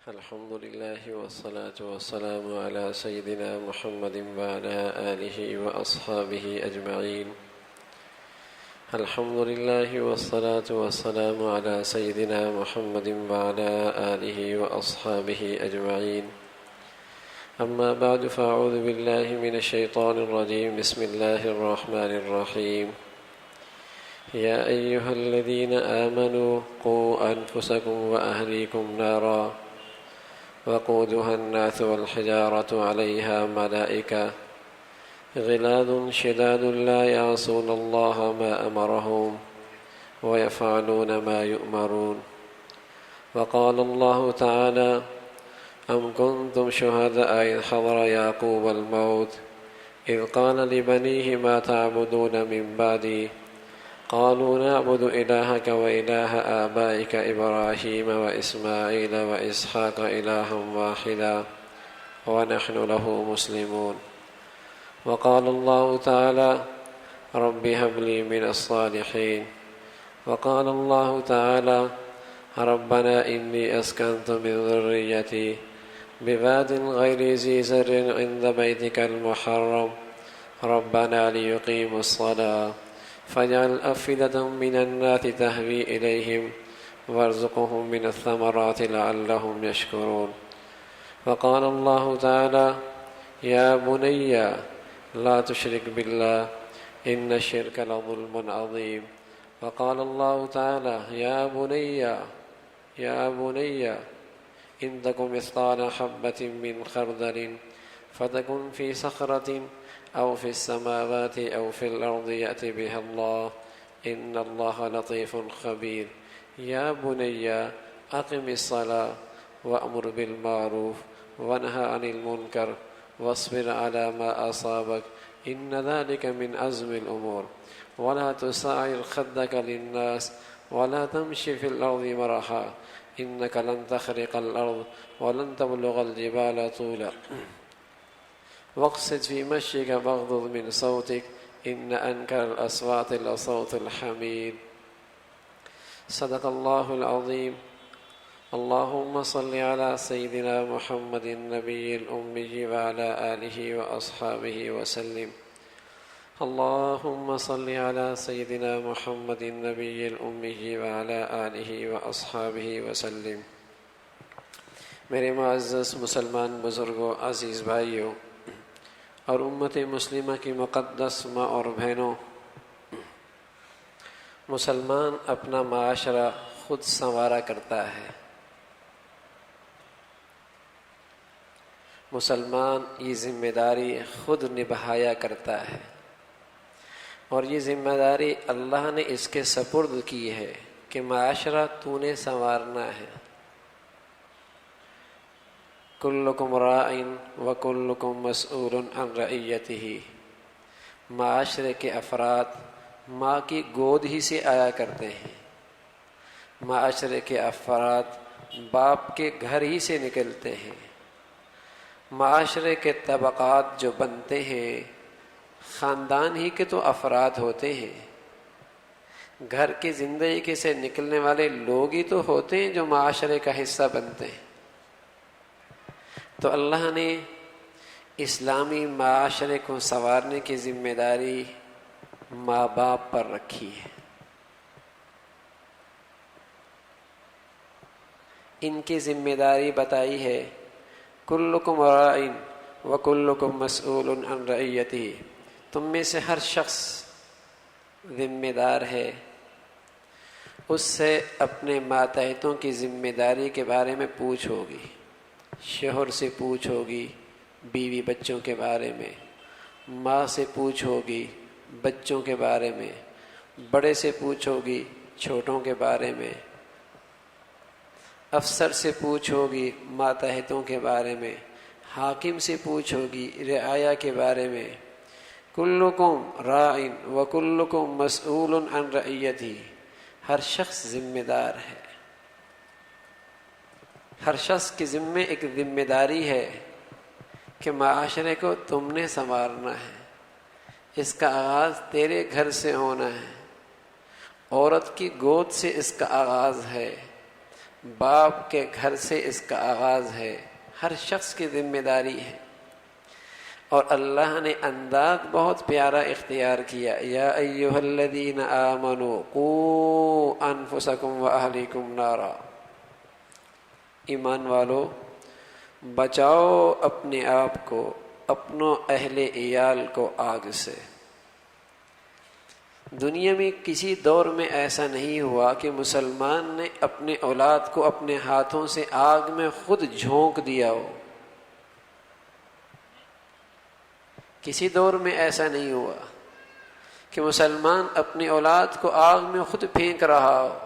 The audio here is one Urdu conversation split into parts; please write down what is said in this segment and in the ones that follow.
الحمد لله والصلاة والسلام على سيدنا محمد وعلى آله وأصحابه أجمعين. الحمد لله والصلاة والسلام على سيدنا محمد وعلى آله وأصحابه أجمعين. أما بعد فأعوذ بالله من الشيطان الرجيم. بسم الله الرحمن الرحيم. يا أيها الذين آمنوا قوا أنفسكم وأهليكم نارا وقودها الناس والحجارة عليها ملائكة غلاظ شداد لا يعصون الله ما أمرهم ويفعلون ما يؤمرون. وقال الله تعالى: أم كنتم شهداء إذ حضر يعقوب الموت إذ قال لبنيه ما تعبدون من بعدي قالوا نعبد إلهك وإله آبائك إبراهيم وإسماعيل وإسحاق إلها واحدا ونحن له مسلمون. وقال الله تعالى: رب هب لي من الصالحين. وقال الله تعالى: ربنا إني أسكنت من ذريتي بواد غير ذي زرع عند بيتك المحرم ربنا ليقيموا الصلاة فاجعل أفئدة من الناس تهوي إليهم وارزقهم من الثمرات لعلهم يشكرون. وقال الله تعالى: يا بني لا تشرك بالله إن الشرك لظلم عظيم. وقال الله تعالى: يا بني إن تك مثقال حبة من خردل فتكن في صخرة أو في السماوات أو في الأرض يأتي بها الله إن الله لطيف خبير. يا بني أقم الصلاة وأمر بالمعروف وانهى عن المنكر واصبر على ما أصابك إن ذلك من عزم الأمور. ولا تسعر خدك للناس ولا تمشي في الأرض مرحا إنك لن تخرق الأرض ولن تبلغ الجبال طولا. واقصد في مشيك واغضض من صوتك إن أنكر الأصوات لصوت الحميد. صدق الله العظيم. اللهم صل على سيدنا محمد النبي الأمي وعلى آله وأصحابه وسلم. اللهم صل على سيدنا محمد النبي الأمي وعلى آله وأصحابه وسلم. میرے معزز مسلمان بزرگوں، عزیز بھائیوں اور امت مسلمہ کی مقدس ماں اور بہنوں، مسلمان اپنا معاشرہ خود سنوارا کرتا ہے۔ مسلمان یہ ذمہ داری خود نبھایا کرتا ہے، اور یہ ذمہ داری اللہ نے اس کے سپرد کی ہے کہ معاشرہ تو نے سنوارنا ہے۔ کلکم راع وکلکم مسئول عن رعیتہ۔ معاشرے کے افراد ماں کی گود ہی سے آیا کرتے ہیں، معاشرے کے افراد باپ کے گھر ہی سے نکلتے ہیں، معاشرے کے طبقات جو بنتے ہیں خاندان ہی کے تو افراد ہوتے ہیں، گھر کی زندگی سے نکلنے والے لوگ ہی تو ہوتے ہیں جو معاشرے کا حصہ بنتے ہیں۔ تو اللہ نے اسلامی معاشرے کو سنوارنے کی ذمہ داری ماں باپ پر رکھی ہے۔ ان کی ذمہ داری بتائی ہے، کلکم راع وکلکم مسئول عن رعیتہ۔ تم میں سے ہر شخص ذمہ دار ہے، اس سے اپنے ماتحتوں کی ذمہ داری کے بارے میں پوچھ ہوگی، شوہر سے پوچھ ہوگی بیوی بچوں کے بارے میں، ماں سے پوچھ ہوگی بچوں کے بارے میں، بڑے سے پوچھ ہوگی چھوٹوں کے بارے میں، افسر سے پوچھ ہوگی ماتحتوں کے بارے میں، حاکم سے پوچھ ہوگی رعایا کے بارے میں۔ کلکم راع وکلکم مسئول عن رعیتہ۔ ہر شخص ذمہ دار ہے، ہر شخص کے ذمے ایک ذمہ داری ہے کہ معاشرے کو تم نے سنوارنا ہے، اس کا آغاز تیرے گھر سے ہونا ہے، عورت کی گود سے اس کا آغاز ہے، باپ کے گھر سے اس کا آغاز ہے، ہر شخص کی ذمہ داری ہے۔ اور اللہ نے انداز بہت پیارا اختیار کیا، یا ایھا الذین آمنوا قوا انفسکم واہلیکم نارا، ایمان والو بچاؤ اپنے آپ کو، اپنوں اہل عیال کو آگ سے۔ دنیا میں کسی دور میں ایسا نہیں ہوا کہ مسلمان نے اپنے اولاد کو اپنے ہاتھوں سے آگ میں خود جھونک دیا ہو، کسی دور میں ایسا نہیں ہوا کہ مسلمان اپنی اولاد کو آگ میں خود پھینک رہا ہو۔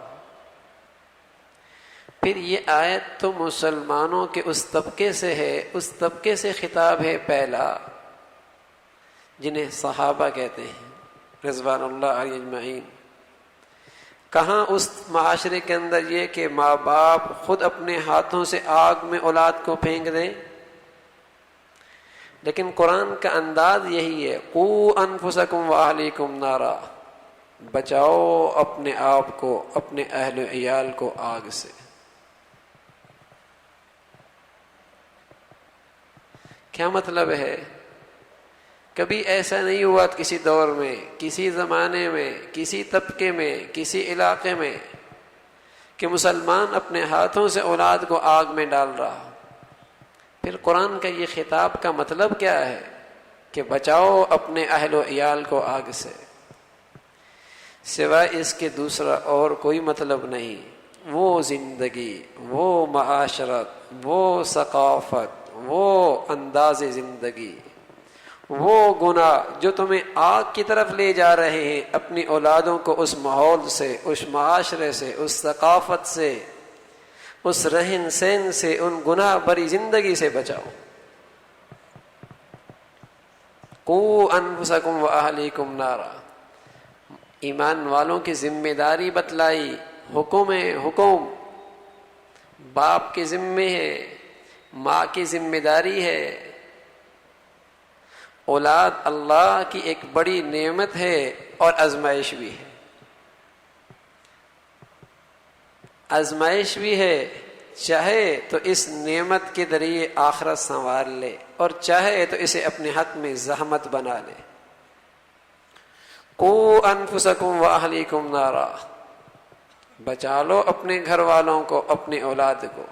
پھر یہ آیت تو مسلمانوں کے اس طبقے سے ہے، اس طبقے سے خطاب ہے پہلا، جنہیں صحابہ کہتے ہیں رضوان اللہ علیہ اجمعین۔ کہاں اس معاشرے کے اندر یہ کہ ماں باپ خود اپنے ہاتھوں سے آگ میں اولاد کو پھینک دیں، لیکن قرآن کا انداز یہی ہے، قوا انفسکم واہلیکم نارا، بچاؤ اپنے آپ کو، اپنے اہل و عیال کو آگ سے۔ کیا مطلب ہے؟ کبھی ایسا نہیں ہوا کسی دور میں، کسی زمانے میں، کسی طبقے میں، کسی علاقے میں کہ مسلمان اپنے ہاتھوں سے اولاد کو آگ میں ڈال رہا۔ پھر قرآن کا یہ خطاب کا مطلب کیا ہے کہ بچاؤ اپنے اہل و عیال کو آگ سے، سوائے اس کے دوسرا اور کوئی مطلب نہیں۔ وہ زندگی، وہ معاشرت، وہ ثقافت، وہ انداز زندگی، وہ گناہ جو تمہیں آگ کی طرف لے جا رہے ہیں، اپنی اولادوں کو اس ماحول سے، اس معاشرے سے، اس ثقافت سے، اس رہن سہن سے، ان گناہ بری زندگی سے بچاؤ۔ قوا انفسکم واہلیکم نارا، ایمان والوں کی ذمہ داری بتلائی، حکم ہے، حکم باپ کے ذمے ہے، ماں کی ذمہ داری ہے۔ اولاد اللہ کی ایک بڑی نعمت ہے اور آزمائش بھی ہے، آزمائش بھی ہے، چاہے تو اس نعمت کے ذریعے آخرت سنوار لے اور چاہے تو اسے اپنے حق میں زحمت بنا لے۔ قوا انفسکم واہلیکم نارا، بچا لو اپنے گھر والوں کو، اپنی اولاد کو۔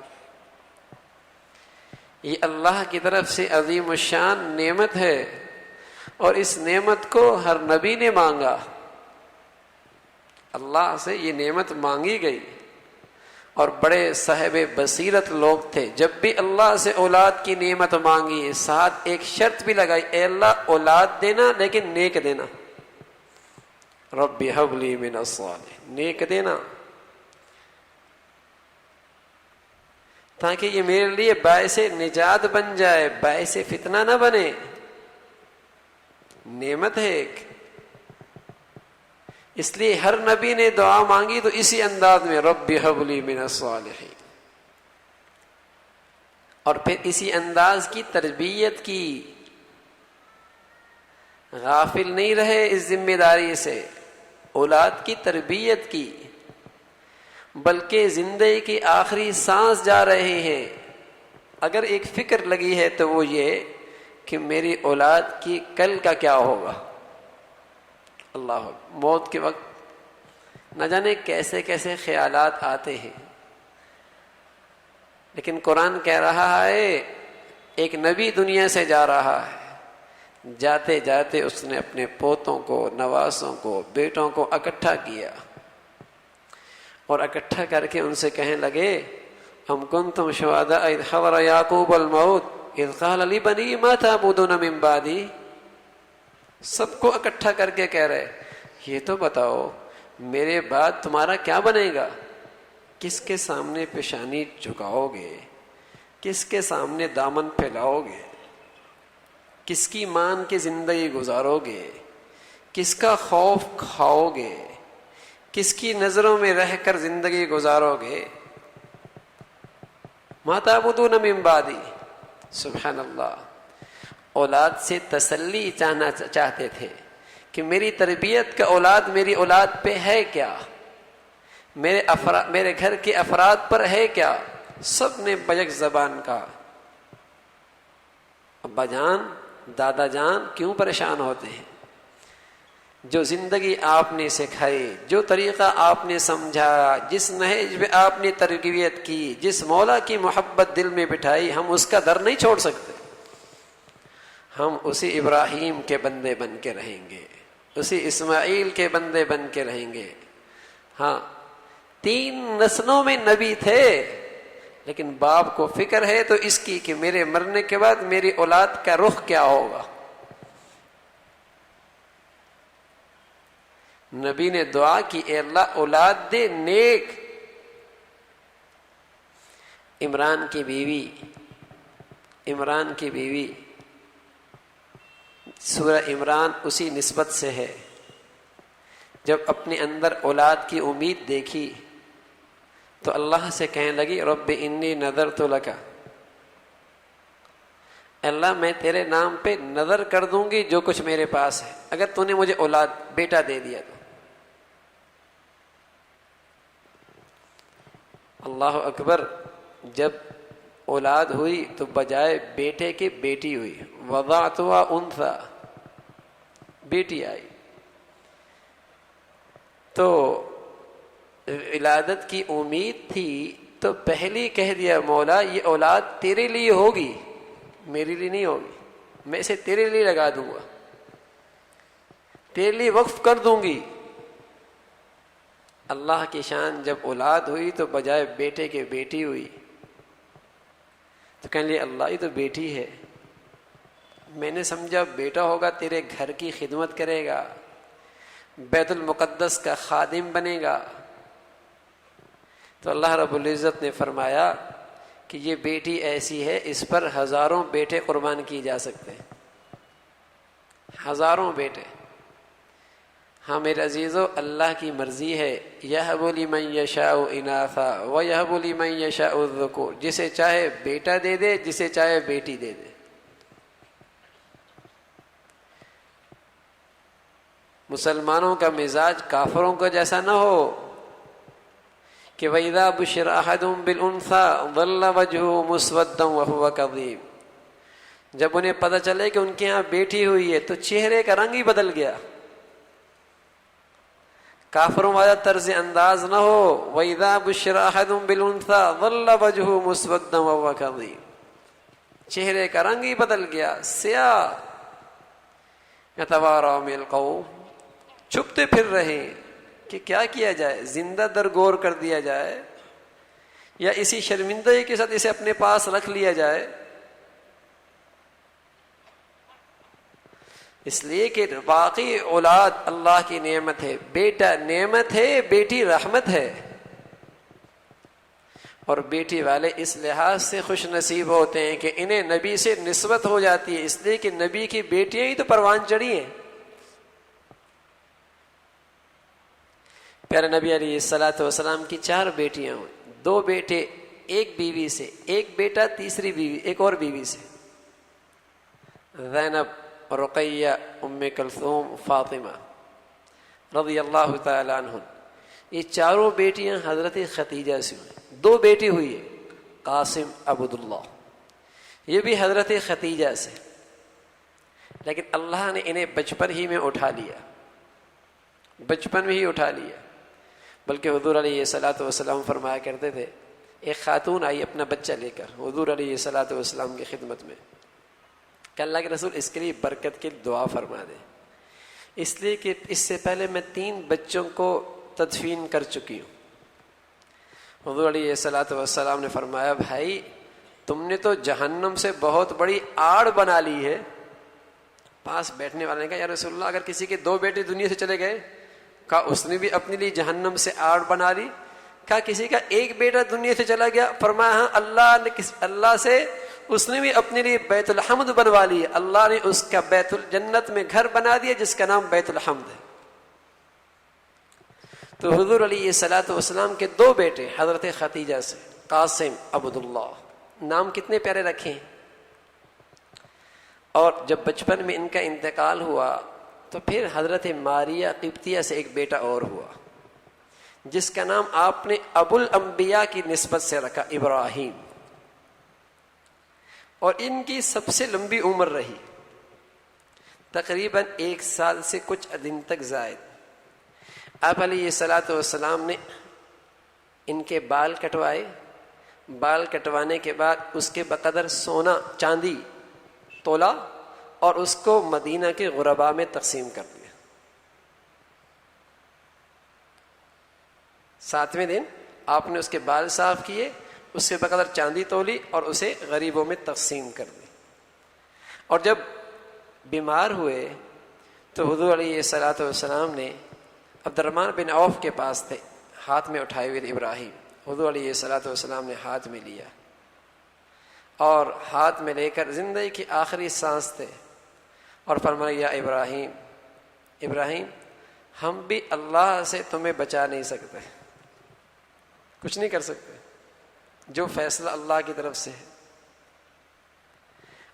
یہ اللہ کی طرف سے عظیم الشان نعمت ہے، اور اس نعمت کو ہر نبی نے مانگا، اللہ سے یہ نعمت مانگی گئی، اور بڑے صاحب بصیرت لوگ تھے، جب بھی اللہ سے اولاد کی نعمت مانگی ساتھ ایک شرط بھی لگائی، اے اللہ اولاد دینا لیکن نیک دینا، رب ہب لی من الصالحین، نیک دینا، تاکہ یہ میرے لیے باعث نجات بن جائے، باعث فتنہ نہ بنے۔ نعمت ہے ایک، اس لیے ہر نبی نے دعا مانگی تو اسی انداز میں، رب ہب لی من الصالحین، اور پھر اسی انداز کی تربیت کی، غافل نہیں رہے اس ذمہ داری سے، اولاد کی تربیت کی، بلکہ زندگی کی آخری سانس جا رہے ہیں اگر ایک فکر لگی ہے تو وہ یہ کہ میری اولاد کی کل کا کیا ہوگا۔ اللہ، موت کے وقت نہ جانے کیسے کیسے خیالات آتے ہیں، لیکن قرآن کہہ رہا ہے ایک نبی دنیا سے جا رہا ہے، جاتے جاتے اس نے اپنے پوتوں کو، نواسوں کو، بیٹوں کو اکٹھا کیا، اور اکٹھا کر کے ان سے کہنے لگے، ام کنتم شہداء اذ حضر یعقوب الموت اذ قال لبنیہ ما تعبدون من بعدی، سب کو اکٹھا کر کے کہہ رہے یہ تو بتاؤ میرے بعد تمہارا کیا بنے گا، کس کے سامنے پیشانی جھکاؤ گے، کس کے سامنے دامن پھیلاؤ گے، کس کی مان کی زندگی گزارو گے، کس کا خوف کھاؤ گے، کس کی نظروں میں رہ کر زندگی گزارو گے۔ ما تعبدون من بعدی، سبحان اللہ، اولاد سے تسلی چاہتے تھے کہ میری تربیت کا اولاد میری اولاد پہ ہے کیا، میرے گھر کے افراد پر ہے کیا؟ سب نے بیک زبان کہا، ابا جان دادا جان کیوں پریشان ہوتے ہیں؟ جو زندگی آپ نے سکھائی، جو طریقہ آپ نے سمجھا، جس نہج پہ آپ نے تربیت کی، جس مولا کی محبت دل میں بٹھائی، ہم اس کا در نہیں چھوڑ سکتے۔ ہم اسی ابراہیم کے بندے بن کے رہیں گے، اسی اسماعیل کے بندے بن کے رہیں گے۔ ہاں 3 نسلوں میں نبی تھے، لیکن باپ کو فکر ہے تو اس کی کہ میرے مرنے کے بعد میری اولاد کا رخ کیا ہوگا۔ نبی نے دعا کی، اے اللہ اولاد دے نیک۔ عمران کی بیوی سورہ عمران اسی نسبت سے ہے۔ جب اپنے اندر اولاد کی امید دیکھی تو اللہ سے کہنے لگی رب انی نذرت لک، اللہ میں تیرے نام پہ نظر کر دوں گی جو کچھ میرے پاس ہے، اگر تو نے مجھے اولاد بیٹا دے دیا تو۔ اللہ اکبر، جب اولاد ہوئی تو بجائے بیٹے کے بیٹی ہوئی، وضعتها انثى، بیٹی آئی۔ تو ولادت کی امید تھی تو پہلی کہہ دیا مولا یہ اولاد تیرے لیے ہوگی، میرے لیے نہیں ہوگی، میں اسے تیرے لیے لگا دوں گا، تیرے لیے وقف کر دوں گی۔ اللہ کی شان، جب اولاد ہوئی تو بجائے بیٹے کے بیٹی ہوئی تو کہنے لگے اللہ یہ تو بیٹی ہے، میں نے سمجھا بیٹا ہوگا تیرے گھر کی خدمت کرے گا، بیت المقدس کا خادم بنے گا۔ تو اللہ رب العزت نے فرمایا کہ یہ بیٹی ایسی ہے اس پر ہزاروں بیٹے قربان کیے جا سکتے ہیں، ہزاروں بیٹے۔ ہاں میرے عزیزو، اللہ کی مرضی ہے، یہب لمن یشاء اناثا ویہب لمن یشاء الذکور، جسے چاہے بیٹا دے دے، جسے چاہے بیٹی دے دے۔ مسلمانوں کا مزاج کافروں کا جیسا نہ ہو کہ وَإِذَا بُشِّرَ أَحَدٌ بِالْأُنثَىٰ ظَلَّ وَجْهُهُ مُسْوَدًّا وَهُوَ كَظِيمٌ، جب انہیں پتہ چلے کہ ان کے ہاں بیٹی ہوئی ہے تو چہرے کا رنگ ہی بدل گیا۔ کافروں والا طرز انداز نہ ہو، وَإِذَا بُشِّرَ أَحَدٌ بِالْأُنثَىٰ ظَلَّ وَجْهُهُ مُسْوَدًّا وَهُوَ كَظِيمٌ، چہرے کا رنگ ہی بدل گیا، سیاہ۔ يَتَوَارَىٰ مِنَ الْقَوْمِ، چھپتے پھر رہے کہ کیا کیا جائے، زندہ درگور کر دیا جائے یا اسی شرمندگی کے ساتھ اسے اپنے پاس رکھ لیا جائے۔ اس لیے کہ واقعی اولاد اللہ کی نعمت ہے، بیٹا نعمت ہے، بیٹی رحمت ہے، اور بیٹی والے اس لحاظ سے خوش نصیب ہوتے ہیں کہ انہیں نبی سے نسبت ہو جاتی ہے، اس لیے کہ نبی کی بیٹیاں ہی تو پروان چڑھی ہیں۔ پیارے نبی علیہ الصلوۃ والسلام کی 4 بیٹیاں ہوئیں، 2 بیٹے ایک بیوی سے، ایک بیٹا تیسری بیوی ایک اور بیوی سے، زینب، رقیہ، ام کلثوم، فاطمہ رضی اللہ تعالی عنہ۔ یہ 4 بیٹیاں حضرت ختیجہ سے ہوئیں۔ 2 بیٹی ہوئی ہے قاسم، عبداللہ، یہ بھی حضرت ختیجہ سے، لیکن اللہ نے انہیں بچپن ہی میں اٹھا لیا، بچپن میں ہی اٹھا لیا۔ بلکہ حضور علیہ الصلوۃ والسلام فرمایا کرتے تھے، ایک خاتون آئی اپنا بچہ لے کر حضور علیہ الصلوۃ والسلام کی خدمت میں کہ اللہ کے رسول اس کے لیے برکت کی دعا فرما دے، اس لیے کہ اس سے پہلے میں 3 بچوں کو تدفین کر چکی ہوں۔ حضور علیہ الصلوۃ والسلام نے فرمایا بھائی تم نے تو جہنم سے بہت بڑی آڑ بنا لی ہے۔ پاس بیٹھنے والے نے کہا یا رسول اللہ اگر کسی کے 2 بیٹے دنیا سے چلے گئے، کہا اس نے بھی اپنے لیے جہنم سے آڑ بنا لی؟ کہا کسی کا 1 بیٹا دنیا سے چلا گیا؟ فرمایا ہاں اللہ سے اس نے بھی اپنے لیے بیت الحمد بنوا لی، اللہ نے اس کا بیت الجنت میں گھر بنا دیا جس کا نام بیت الحمد ہے۔ تو حضور علیہ الصلوۃ والسلام کے 2 بیٹے حضرت ختیجہ سے، قاسم، عبداللہ، نام کتنے پیارے رکھے ہیں۔ اور جب بچپن میں ان کا انتقال ہوا تو پھر حضرت ماریہ قبطیہ سے ایک بیٹا اور ہوا، جس کا نام آپ نے ابو الانبیاء کی نسبت سے رکھا، ابراہیم، اور ان کی سب سے لمبی عمر رہی، تقریباً 1 سال سے کچھ دن تک زائد۔ آپ علیہ الصلاۃ والسلام نے ان کے بال کٹوائے، بال کٹوانے کے بعد اس کے بقدر سونا چاندی تولا اور اس کو مدینہ کے غرباء میں تقسیم کر دیا۔ 7ویں دن آپ نے اس کے بال صاف کیے، اس کے بقدر چاندی تولی اور اسے غریبوں میں تقسیم کر دی۔ اور جب بیمار ہوئے تو حضور علیہ الصلاۃ والسلام نے عبد الرحمن بن عوف کے پاس تھے، ہاتھ میں اٹھائے ہوئے ابراہیم، حضور علیہ الصلاۃ والسلام نے ہاتھ میں لیا اور ہاتھ میں لے کر زندگی کی آخری سانس تھے اور فرمایا، یا ابراہیم، ابراہیم ہم بھی اللہ سے تمہیں بچا نہیں سکتے، کچھ نہیں کر سکتے، جو فیصلہ اللہ کی طرف سے ہے۔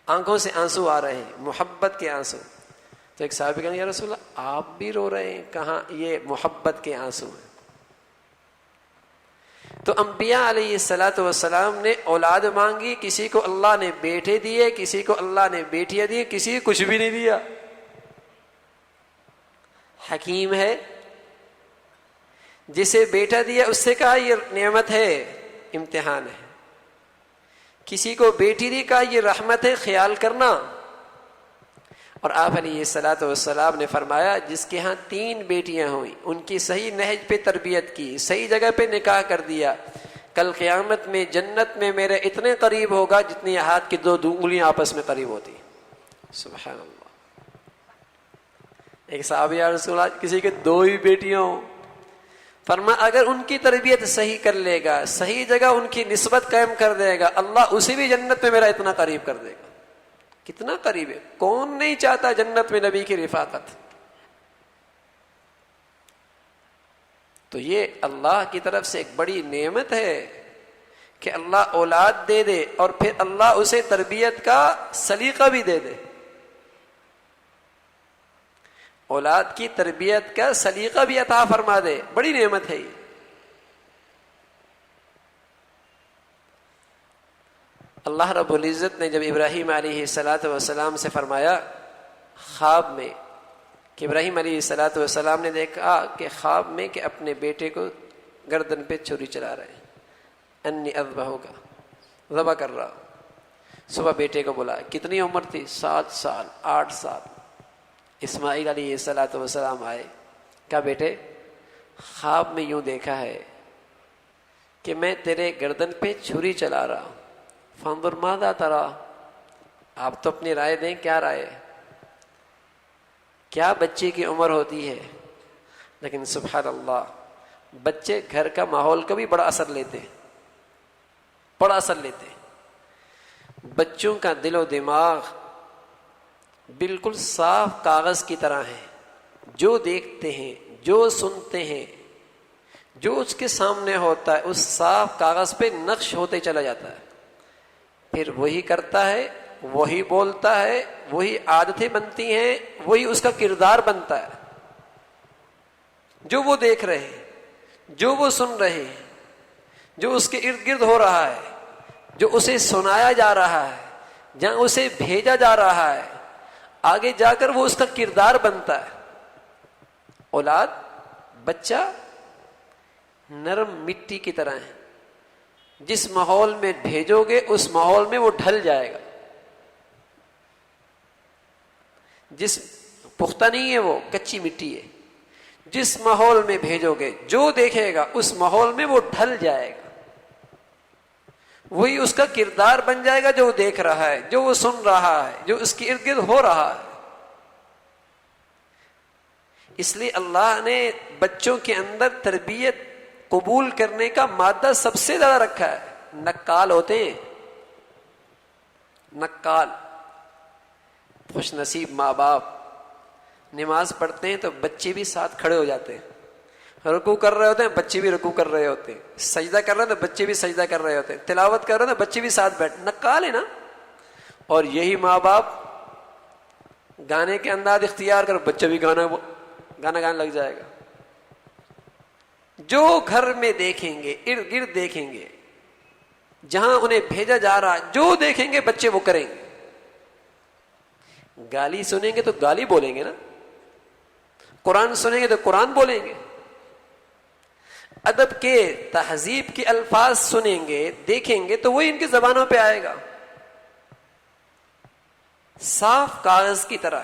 آنکھوں سے آنسو آ رہے ہیں، محبت کے آنسو۔ تو ایک صحابی کہنے، یا رسول اللہ آپ بھی رو رہے ہیں، کہاں؟ یہ محبت کے آنسو ہیں۔ تو انبیاء علیہ الصلاۃ والسلام نے اولاد مانگی، کسی کو اللہ نے بیٹے دیے، کسی کو اللہ نے بیٹیاں دی، کسی کو کچھ بھی نہیں دیا۔ حکیم ہے، جسے بیٹا دیا اس سے کہا یہ نعمت ہے، امتحان ہے، کسی کو بیٹی دی کہا یہ رحمت ہے، خیال کرنا۔ اور آپ علیہ الصلاۃ والسلام نے فرمایا جس کے ہاں 3 بیٹیاں ہوئیں، ان کی صحیح نہج پہ تربیت کی، صحیح جگہ پہ نکاح کر دیا، کل قیامت میں جنت میں میرے اتنے قریب ہوگا جتنی ہاتھ کی 2 انگلیاں آپس میں قریب ہوتی۔ سبحان اللہ۔ ایک صحابی، یا رسول اللہ کسی کے 2 ہی بیٹیاں ہوں، فرما اگر ان کی تربیت صحیح کر لے گا، صحیح جگہ ان کی نسبت قائم کر دے گا، اللہ اسے بھی جنت میں میرا اتنا قریب کر دے گا۔ کتنا قریب ہے، کون نہیں چاہتا جنت میں نبی کی رفاقت؟ تو یہ اللہ کی طرف سے ایک بڑی نعمت ہے کہ اللہ اولاد دے دے اور پھر اللہ اسے تربیت کا سلیقہ بھی دے دے، اولاد کی تربیت کا سلیقہ بھی عطا فرما دے، بڑی نعمت ہے یہ۔ اللہ رب العزت نے جب ابراہیم علیہ الصلاۃ والسلام سے فرمایا خواب میں کہ ابراہیم علیہ الصلاۃ والسلام نے دیکھا کہ خواب میں کہ اپنے بیٹے کو گردن پہ چھری چلا رہے ہیں، انی اذبحک، ذبح کر رہا۔ صبح بیٹے کو بولا، کتنی عمر تھی؟ 7 سال 8 سال۔ اسماعیل علیہ الصلاۃ والسلام آئے، کہا بیٹے خواب میں یوں دیکھا ہے کہ میں تیرے گردن پہ چھری چلا رہا ہوں، فانظر ماذا ترى، آپ تو اپنی رائے دیں، کیا رائے ہے؟ کیا بچے کی عمر ہوتی ہے؟ لیکن سبحان اللہ، بچے گھر کا ماحول کا بھی بڑا اثر لیتے، بڑا اثر لیتے۔ بچوں کا دل و دماغ بالکل صاف کاغذ کی طرح ہے، جو دیکھتے ہیں، جو سنتے ہیں، جو اس کے سامنے ہوتا ہے اس صاف کاغذ پہ نقش ہوتے چلا جاتا ہے، پھر وہی کرتا ہے، وہی بولتا ہے، وہی عادتیں بنتی ہیں، وہی اس کا کردار بنتا ہے۔ جو وہ دیکھ رہے ہیں، جو وہ سن رہے ہیں، جو اس کے ارد گرد ہو رہا ہے، جو اسے سنایا جا رہا ہے، جہاں اسے بھیجا جا رہا ہے، آگے جا کر وہ اس کا کردار بنتا ہے۔ اولاد، بچہ نرم مٹی کی طرح ہے، جس ماحول میں بھیجو گے اس ماحول میں وہ ڈھل جائے گا، جس پختہ نہیں ہے وہ کچی مٹی ہے، جس ماحول میں بھیجو گے جو دیکھے گا اس ماحول میں وہ ڈھل جائے گا، وہی اس کا کردار بن جائے گا، جو وہ دیکھ رہا ہے، جو وہ سن رہا ہے، جو اس کے ارد گرد ہو رہا ہے۔ اس لیے اللہ نے بچوں کے اندر تربیت قبول کرنے کا مادہ سب سے زیادہ رکھا ہے۔ نقال ہوتے ہیں، نقال، خوش نصیب ماں باپ نماز پڑھتے ہیں تو بچے بھی ساتھ کھڑے ہو جاتے ہیں، رکوع کر رہے ہوتے ہیں بچے بھی رکوع کر رہے ہوتے ہیں، سجدہ کر رہے ہیں تو بچے بھی سجدہ کر رہے ہوتے ہیں، تلاوت کر رہے ہیں تو بچے بھی ساتھ بیٹھ، نقال ہے نا۔ اور یہی ماں باپ گانے کے انداز اختیار کر، بچہ بھی گانا گانے لگ جائے گا۔ جو گھر میں دیکھیں گے، ارد گرد دیکھیں گے، جہاں انہیں بھیجا جا رہا، جو دیکھیں گے بچے وہ کریں گے۔ گالی سنیں گے تو گالی بولیں گے نا، قرآن سنیں گے تو قرآن بولیں گے، ادب کے تہذیب کے الفاظ سنیں گے دیکھیں گے تو وہی ان کی زبانوں پہ آئے گا، صاف کاغذ کی طرح۔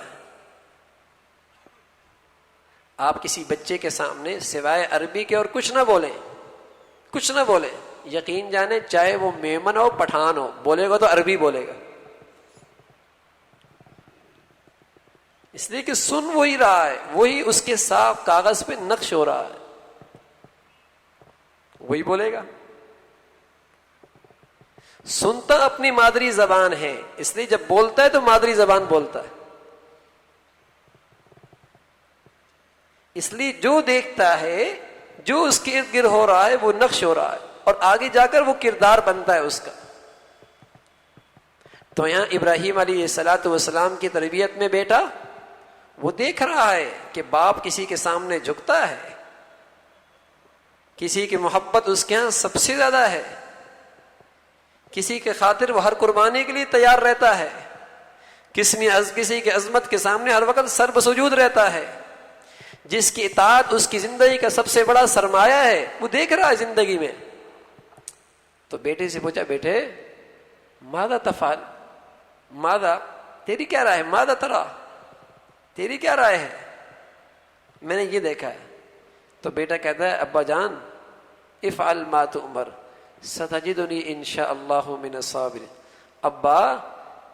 آپ کسی بچے کے سامنے سوائے عربی کے اور کچھ نہ بولیں، کچھ نہ بولیں، یقین جانیں چاہے وہ میمن ہو پٹھان ہو، بولے گا تو عربی بولے گا، اس لیے کہ سن وہی رہا ہے، وہی اس کے صاف کاغذ پہ نقش ہو رہا ہے، وہی بولے گا۔ سنتا اپنی مادری زبان ہے، اس لیے جب بولتا ہے تو مادری زبان بولتا ہے، اس لیے جو دیکھتا ہے، جو اس کے ارد گرد ہو رہا ہے وہ نقش ہو رہا ہے، اور آگے جا کر وہ کردار بنتا ہے اس کا۔ تو یہاں ابراہیم علیہ الصلوۃ والسلام کی تربیت میں بیٹا وہ دیکھ رہا ہے کہ باپ کسی کے سامنے جھکتا ہے، کسی کی محبت اس کے ہاں سب سے زیادہ ہے، کسی کے خاطر وہ ہر قربانی کے لیے تیار رہتا ہے، کسی کے عظمت کے سامنے ہر وقت سر بسجود رہتا ہے، جس کی اطاعت اس کی زندگی کا سب سے بڑا سرمایہ ہے، وہ دیکھ رہا ہے زندگی میں۔ تو بیٹے سے پوچھا، بیٹے ماذا تفعل، ماذا، تیری کیا رائے ہے، ماذا ترى، تیری کیا رائے ہے، میں نے یہ دیکھا ہے۔ تو بیٹا کہتا ہے، ابا جان افعل ما تؤمر ستجدنی انشاء اللہ من الصابرین، ابا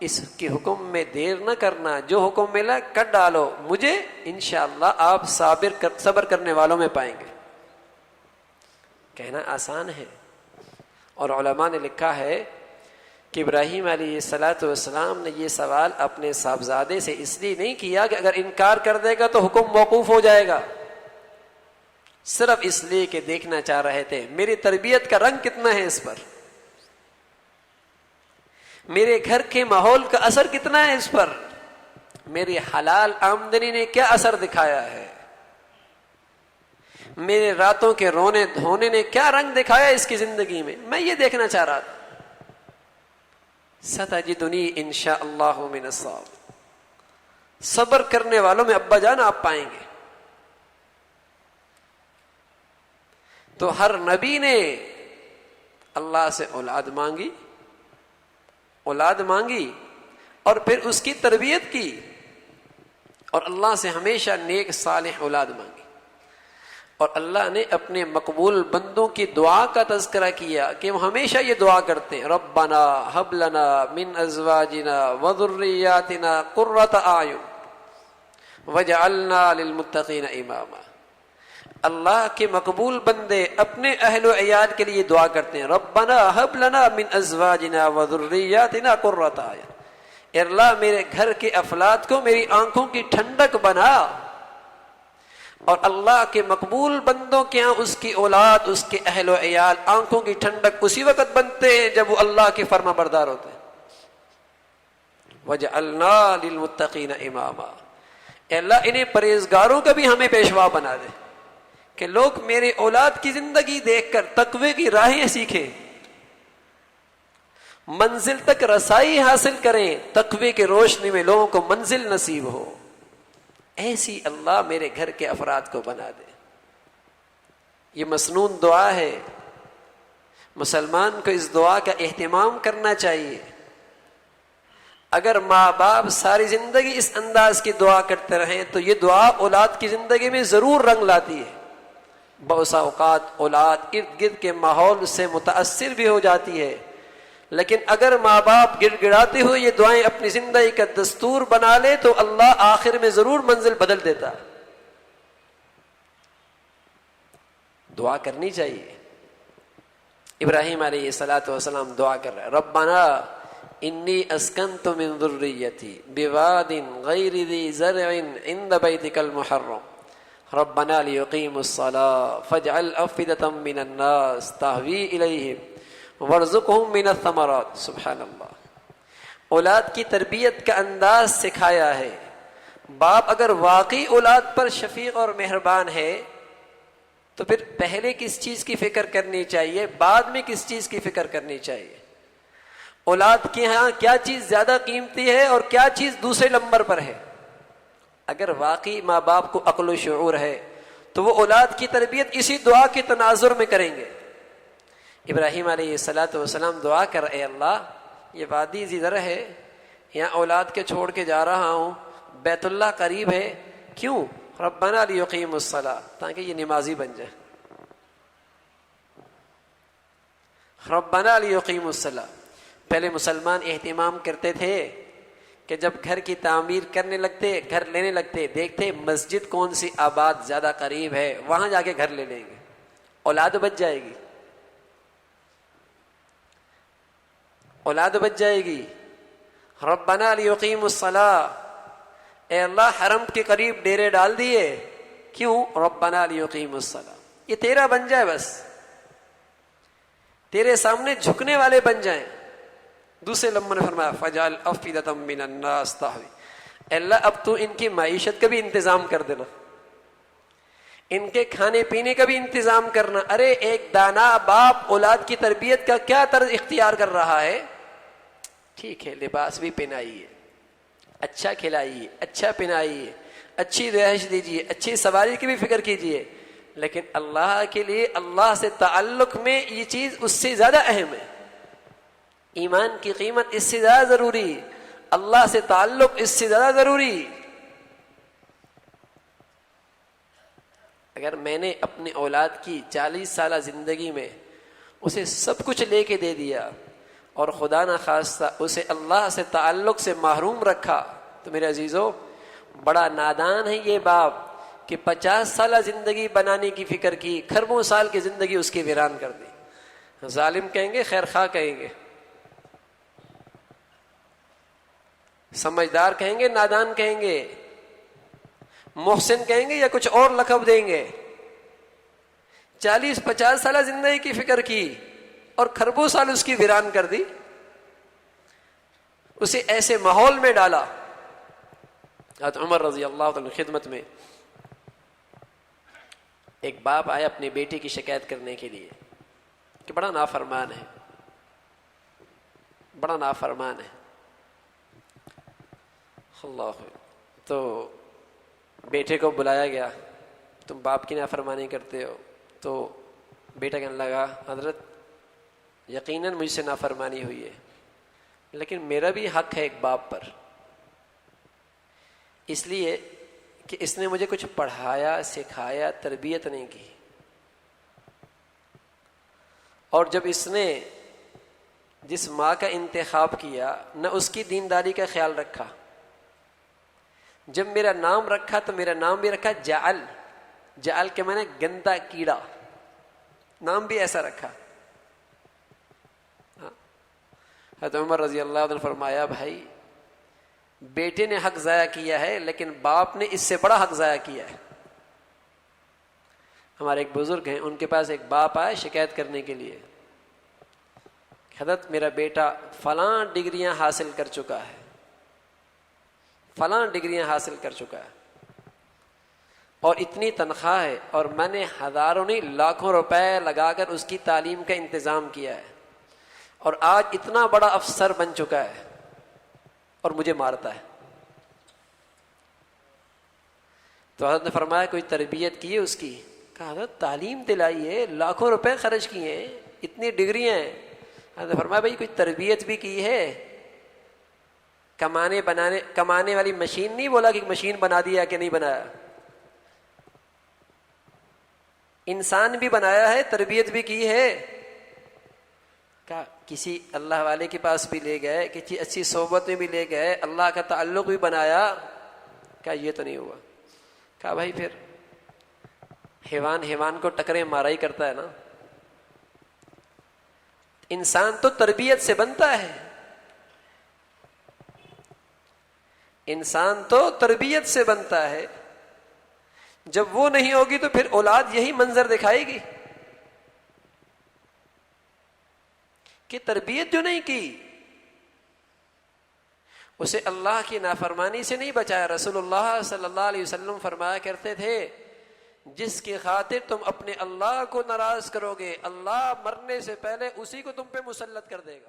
اس کے حکم میں دیر نہ کرنا، جو حکم ملا کر ڈالو، مجھے انشاءاللہ آپ صبر کرنے والوں میں پائیں گے۔ کہنا آسان ہے، اور علماء نے لکھا ہے کہ ابراہیم علیہ الصلوۃ والسلام نے یہ سوال اپنے صاحبزادے سے اس لیے نہیں کیا کہ اگر انکار کر دے گا تو حکم موقوف ہو جائے گا، صرف اس لیے کہ دیکھنا چاہ رہے تھے میری تربیت کا رنگ کتنا ہے اس پر، میرے گھر کے ماحول کا اثر کتنا ہے اس پر، میری حلال آمدنی نے کیا اثر دکھایا ہے، میرے راتوں کے رونے دھونے نے کیا رنگ دکھایا اس کی زندگی میں یہ دیکھنا چاہ رہا تھا۔ ستجدنی انشاء اللہ من الصابرین، صبر کرنے والوں میں ابا جان آپ پائیں گے۔ تو ہر نبی نے اللہ سے اولاد مانگی، اولاد مانگی اور پھر اس کی تربیت کی، اور اللہ سے ہمیشہ نیک صالح اولاد مانگی، اور اللہ نے اپنے مقبول بندوں کی دعا کا تذکرہ کیا کہ وہ ہمیشہ یہ دعا کرتے ہیں، ربنا ہب لنا من ازواجنا وذریاتنا قرۃ اعین وجعلنا للمتقین اماما۔ اللہ کے مقبول بندے اپنے اہل و عیال کے لیے دعا کرتے ہیں، ربنا ہب لنا من ازواجنا وذریاتنا قرۃ اعین، اے اللہ میرے گھر کے افراد کو میری آنکھوں کی ٹھنڈک بنا۔ اور اللہ کے مقبول بندوں کے ہاں اس کی اولاد، اس کے اہل و عیال آنکھوں کی ٹھنڈک اسی وقت بنتے ہیں جب وہ اللہ کے فرما بردار ہوتے ہیں۔ وجعلنا للمتقین اماما، اے اللہ انہیں پرہیزگاروں کا بھی ہمیں پیشوا بنا دے کہ لوگ میرے اولاد کی زندگی دیکھ کر تقوی کی راہیں سیکھیں، منزل تک رسائی حاصل کریں، تقوی کی روشنی میں لوگوں کو منزل نصیب ہو، ایسی اللہ میرے گھر کے افراد کو بنا دے۔ یہ مسنون دعا ہے، مسلمان کو اس دعا کا اہتمام کرنا چاہیے۔ اگر ماں باپ ساری زندگی اس انداز کی دعا کرتے رہیں تو یہ دعا اولاد کی زندگی میں ضرور رنگ لاتی ہے۔ بعض اوقات اولاد ارد گرد کے ماحول سے متاثر بھی ہو جاتی ہے، لیکن اگر ماں باپ گڑ گڑاتے ہوئے یہ دعائیں اپنی زندگی کا دستور بنا لے تو اللہ آخر میں ضرور منزل بدل دیتا ہے۔ دعا کرنی چاہیے۔ ابراہیم علیہ الصلوۃ والسلام دعا کر رہے ہیں، ربنا انی اسکنت من ذریتی بواد غیر ذی زرع عند بیتک المحرم ربنا لیقیموا الصلاۃ فاجعل افئدة من الناس تہوی الیہم وارزقہم من الثمرات۔ سبحان اللہ، اولاد کی تربیت کا انداز سکھایا ہے۔ باپ اگر واقعی اولاد پر شفیق اور مہربان ہے تو پھر پہلے کس چیز کی فکر کرنی چاہیے، بعد میں کس چیز کی فکر کرنی چاہیے؟ اولاد کے ہاں کیا چیز زیادہ قیمتی ہے اور کیا چیز دوسرے نمبر پر ہے؟ اگر واقعی ماں باپ کو عقل و شعور ہے تو وہ اولاد کی تربیت اسی دعا کے تناظر میں کریں گے۔ ابراہیم علیہ الصلاۃ والسلام دعا کر، اے اللہ یہ وادی زر ہے، یہاں اولاد کے چھوڑ کے جا رہا ہوں، بیت اللہ قریب ہے، کیوں؟ ربنا لیقیموا الصلاۃ، تاکہ یہ نمازی بن جائے۔ ربنا لیقیموا الصلاۃ۔ پہلے مسلمان اہتمام کرتے تھے کہ جب گھر کی تعمیر کرنے لگتے، گھر لینے لگتے، دیکھتے مسجد کون سی آباد زیادہ قریب ہے، وہاں جا کے گھر لے لیں گے، اولاد بچ جائے گی، اولاد بچ جائے گی۔ ربنا لیقیموا الصلاۃ، اے اللہ حرم کے قریب ڈیرے ڈال دیے، کیوں؟ ربنا لیقیموا الصلاۃ، یہ تیرا بن جائے، بس تیرے سامنے جھکنے والے بن جائیں۔ دوسرے نمبر نے فرمایا فجعل افئدۃ من الناس تہوی، اے اللہ اب تو ان کی معیشت کا بھی انتظام کر دینا، ان کے کھانے پینے کا بھی انتظام کرنا۔ ارے ایک دانا باپ اولاد کی تربیت کا کیا طرز اختیار کر رہا ہے؟ ٹھیک ہے لباس بھی پہنائیے، اچھا کھلائیے، اچھا پہنائیے، اچھی رہائش دیجیے، اچھی سواری کی بھی فکر کیجیے، لیکن اللہ کے لیے اللہ سے تعلق میں یہ چیز اس سے زیادہ اہم ہے۔ ایمان کی قیمت اس سے زیادہ ضروری، اللہ سے تعلق اس سے زیادہ ضروری۔ اگر میں نے اپنے اولاد کی 40 سالہ زندگی میں اسے سب کچھ لے کے دے دیا اور خدا نخواستہ اسے اللہ سے تعلق سے محروم رکھا، تو میرے عزیزو بڑا نادان ہے یہ باپ کہ 50 سالہ زندگی بنانے کی فکر کی، کھربوں سال کی زندگی اس کی ویران کر دی۔ ظالم کہیں گے، خیر خواہ کہیں گے، سمجھدار کہیں گے، نادان کہیں گے، محسن کہیں گے یا کچھ اور لقب دیں گے۔ 40-50 سالہ زندگی کی فکر کی اور کھربوں سال اس کی ویران کر دی، اسے ایسے ماحول میں ڈالا۔ حضرت عمر رضی اللہ عنہ خدمت میں ایک باپ آیا اپنی بیٹی کی شکایت کرنے کے لیے کہ بڑا نافرمان ہے، بڑا نافرمان ہے۔ اللہ، تو بیٹے کو بلایا گیا، تم باپ کی نافرمانی کرتے ہو؟ تو بیٹا کہنے لگا حضرت یقیناً مجھ سے نافرمانی ہوئی ہے، لیکن میرا بھی حق ہے ایک باپ پر، اس لیے کہ اس نے مجھے کچھ پڑھایا، سکھایا، تربیت نہیں کی، اور جب اس نے جس ماں کا انتخاب کیا نہ اس کی دینداری کا خیال رکھا، جب میرا نام رکھا تو میرا نام بھی رکھا جعل، جعل کے معنی گندا کیڑا، نام بھی ایسا رکھا۔ حضرت عمر رضی اللہ عنہ نے فرمایا بھائی بیٹے نے حق ضائع کیا ہے لیکن باپ نے اس سے بڑا حق ضائع کیا ہے۔ ہمارے ایک بزرگ ہیں، ان کے پاس ایک باپ آئے شکایت کرنے کے لیے، حضرت میرا بیٹا فلاں ڈگریاں حاصل کر چکا ہے، فلاں ڈگریاں حاصل کر چکا ہے اور اتنی تنخواہ ہے، اور میں نے ہزاروں نہیں لاکھوں روپے لگا کر اس کی تعلیم کا انتظام کیا ہے، اور آج اتنا بڑا افسر بن چکا ہے اور مجھے مارتا ہے۔ تو حضرت نے فرمایا کوئی تربیت کی ہے اس کی؟ کہا حضرت تعلیم دلائی ہے، لاکھوں روپے خرچ کیے ہیں، اتنی ڈگریاں ہیں۔ حضرت نے فرمایا بھائی کوئی تربیت بھی کی ہے؟ کمانے والی مشین نہیں بولا کہ مشین بنا دیا کہ نہیں بنایا، انسان بھی بنایا ہے، تربیت بھی کی ہے۔ کہا کسی اللہ والے کے پاس بھی لے گئے، کسی اچھی صحبت میں بھی لے گئے، اللہ کا تعلق بھی بنایا، کہا یہ تو نہیں ہوا۔ کہا بھائی پھر حیوان کو ٹکریں مارا ہی کرتا ہے نا، انسان تو تربیت سے بنتا ہے، انسان تو تربیت سے بنتا ہے، جب وہ نہیں ہوگی تو پھر اولاد یہی منظر دکھائے گی کہ تربیت جو نہیں کی اسے اللہ کی نافرمانی سے نہیں بچایا۔ رسول اللہ صلی اللہ علیہ وسلم فرمایا کرتے تھے جس کی خاطر تم اپنے اللہ کو ناراض کرو گے، اللہ مرنے سے پہلے اسی کو تم پہ مسلط کر دے گا۔